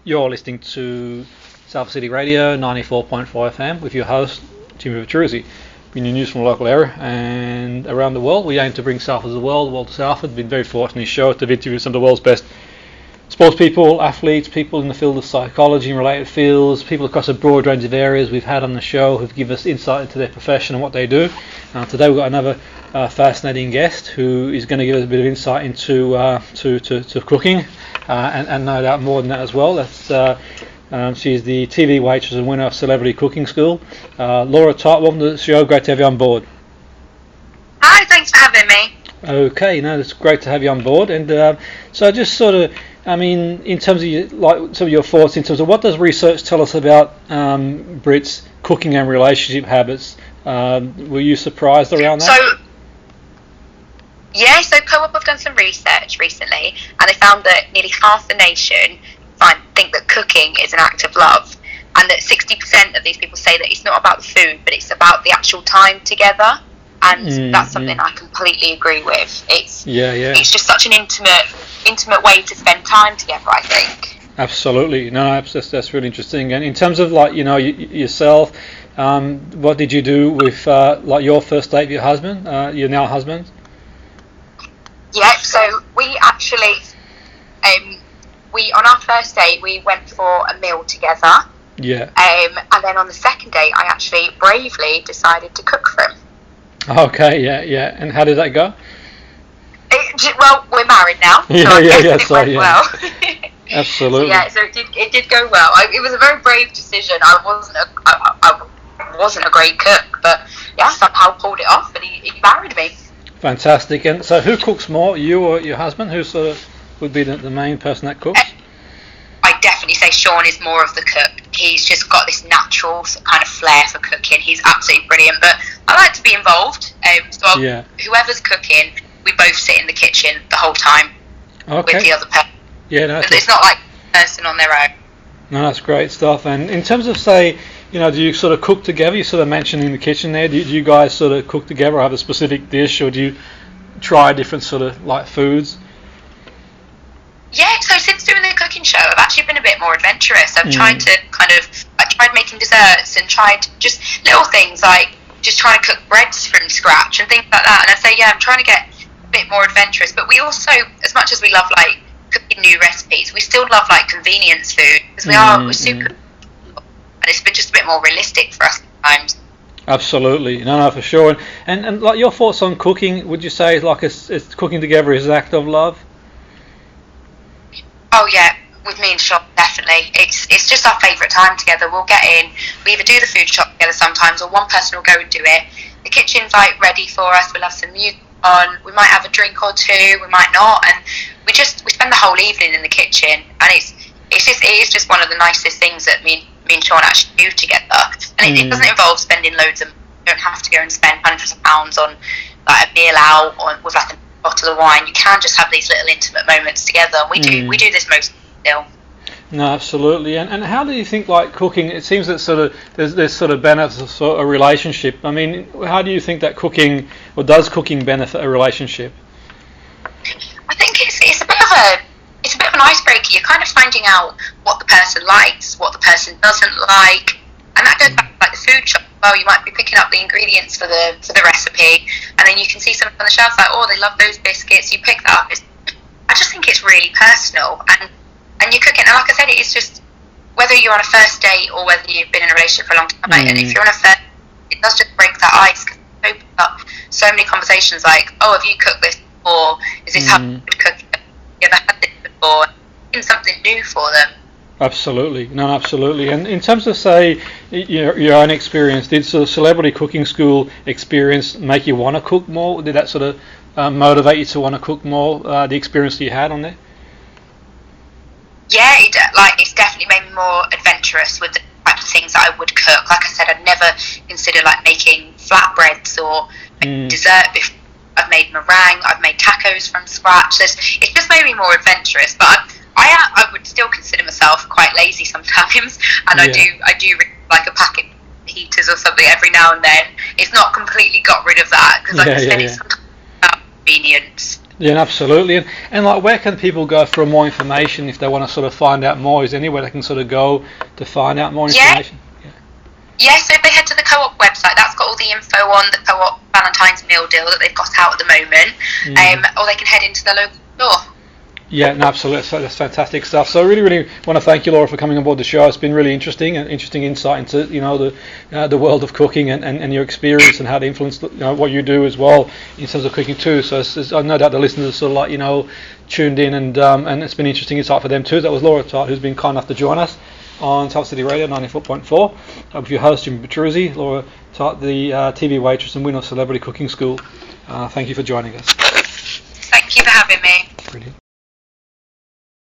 You're listening to Salford City Radio 94.5 FM with your host, Jimmy Petruzzi, bringing you news from the local area and around the world. We aim to bring Salford to the world to Salford. We've been very fortunate in this show to interview some of the world's best sports people, athletes, people in the field of psychology and related fields, people across a broad range of areas we've had on the show who've given us insight into their profession and what they do. Today we've got another fascinating guest who is going to give us a bit of insight into to cooking and no doubt more than that as well. She's the TV waitress and winner of Celebrity Cooking School. LAURA TOTT, welcome to the show. Great to have you on board. Hi, thanks for having me. Okay, it's great to have you on board. And so just sort of, in terms of some of your thoughts in terms of what does research tell us about Brits' cooking and relationship habits? Were you surprised around that? So Co-op have done some research recently, and they found that nearly half the nation think that cooking is an act of love, and that 60% of these people say that it's not about the food, but it's about the actual time together. And that's something I completely agree with. It's just such an intimate way to spend time together, I think. Absolutely. That's really interesting. And in terms of yourself, what did you do with your first date with your husband, your now husband? Yeah, so we actually on our first date we went for a meal together. Yeah. And then on the second date I actually bravely decided to cook for him. Okay, yeah. And how did that go? Well, we're married now, so I guess it went well. Absolutely. So it did go well. It was a very brave decision. I wasn't a great cook, but somehow pulled it off, and he married me. Fantastic. And so, who cooks more, you or your husband? Who sort of would be the main person that cooks? I definitely say Sean is more of the cook. He's just got this natural kind of flair for cooking. He's absolutely brilliant, but I like to be involved. Whoever's cooking, we both sit in the kitchen the whole time with the other person. It's not like a person on their own. No, that's great stuff. And in terms of, say, do you sort of cook together? You sort of mentioned in the kitchen there. Do you guys sort of cook together or have a specific dish, or do you try different sort of foods? Yeah, so since doing the cooking show, I've actually been a bit more adventurous. I've tried to tried making desserts and tried just little things like just trying to cook breads from scratch and things like that. And I say, I'm trying to get a bit more adventurous. But we also, as much as we love cooking new recipes, we still love convenience food because we're super. And it's been just a bit more realistic for us sometimes. Absolutely, no, for sure. And your thoughts on cooking? Would you say it's cooking together is an act of love? Oh yeah, with me and Sean, definitely. It's just our favourite time together. We'll get in, we either do the food shop together sometimes, or one person will go and do it. The kitchen's ready for us. We'll have some music on. We might have a drink or two. We might not, and we spend the whole evening in the kitchen. And it is just one of the nicest things that me and Sean actually do together. And it doesn't involve spending loads of money. You don't have to go and spend hundreds of pounds on a meal out or with a bottle of wine. You can just have these little intimate moments together. We do this most still. No, absolutely. And how do you think cooking? It seems that sort of there's sort of benefits of sort of a relationship. How do you think that cooking, or does cooking benefit a relationship? I think it's a bit of an icebreaker. You're kind of finding out what the person likes, what the person doesn't like, and that goes back to the food shop. Well, you might be picking up the ingredients for the recipe, and then you can see something on the shelf they love those biscuits. You pick that up. I just think it's really personal, and you cook it. And like I said, it's just whether you're on a first date or whether you've been in a relationship for a long time. And if you're on a first, it does just break that ice. Cause it opens up so many conversations like, oh, have you cooked this before? Is this how you would cook it? Have you ever had this before? It's something new for them. Absolutely. No, absolutely. And in terms of, say, your own experience, did sort of Celebrity Cooking School experience make you want to cook more? Did that sort of motivate you to want to cook more, the experience that you had on there? Yeah, it's definitely made me more adventurous with the types of things that I would cook. Like I said, I'd never considered making flatbreads or dessert before. I've made meringue, I've made tacos from scratch. It's just made me more adventurous, but I would still consider myself quite lazy sometimes, and I do really like a packet of heaters or something every now and then. It's not completely got rid of that because like I said, it's sometimes about convenience. Yeah, absolutely. And like, where can people go for more information if they want to sort of find out more? Is there anywhere they can sort of go to find out more information? Yeah, so if they head to the Co-op website, that's got all the info on the Co-op Valentine's meal deal that they've got out at the moment, or they can head into the local store. Yeah, no, absolutely. So that's fantastic stuff. So I really, really want to thank you, Laura, for coming on board the show. It's been really interesting insight into the world of cooking and your experience and how it influenced what you do as well in terms of cooking too. So I no doubt the listeners are sort of like tuned in and it's been interesting insight for them too. That was Laura Tott, who's been kind enough to join us on Salford City Radio 94.4. With your host Jimmy Petruzzi, Laura Tott, the TV waitress and winner of Celebrity Cooking School. Thank you for joining us. Thank you for having me. Brilliant.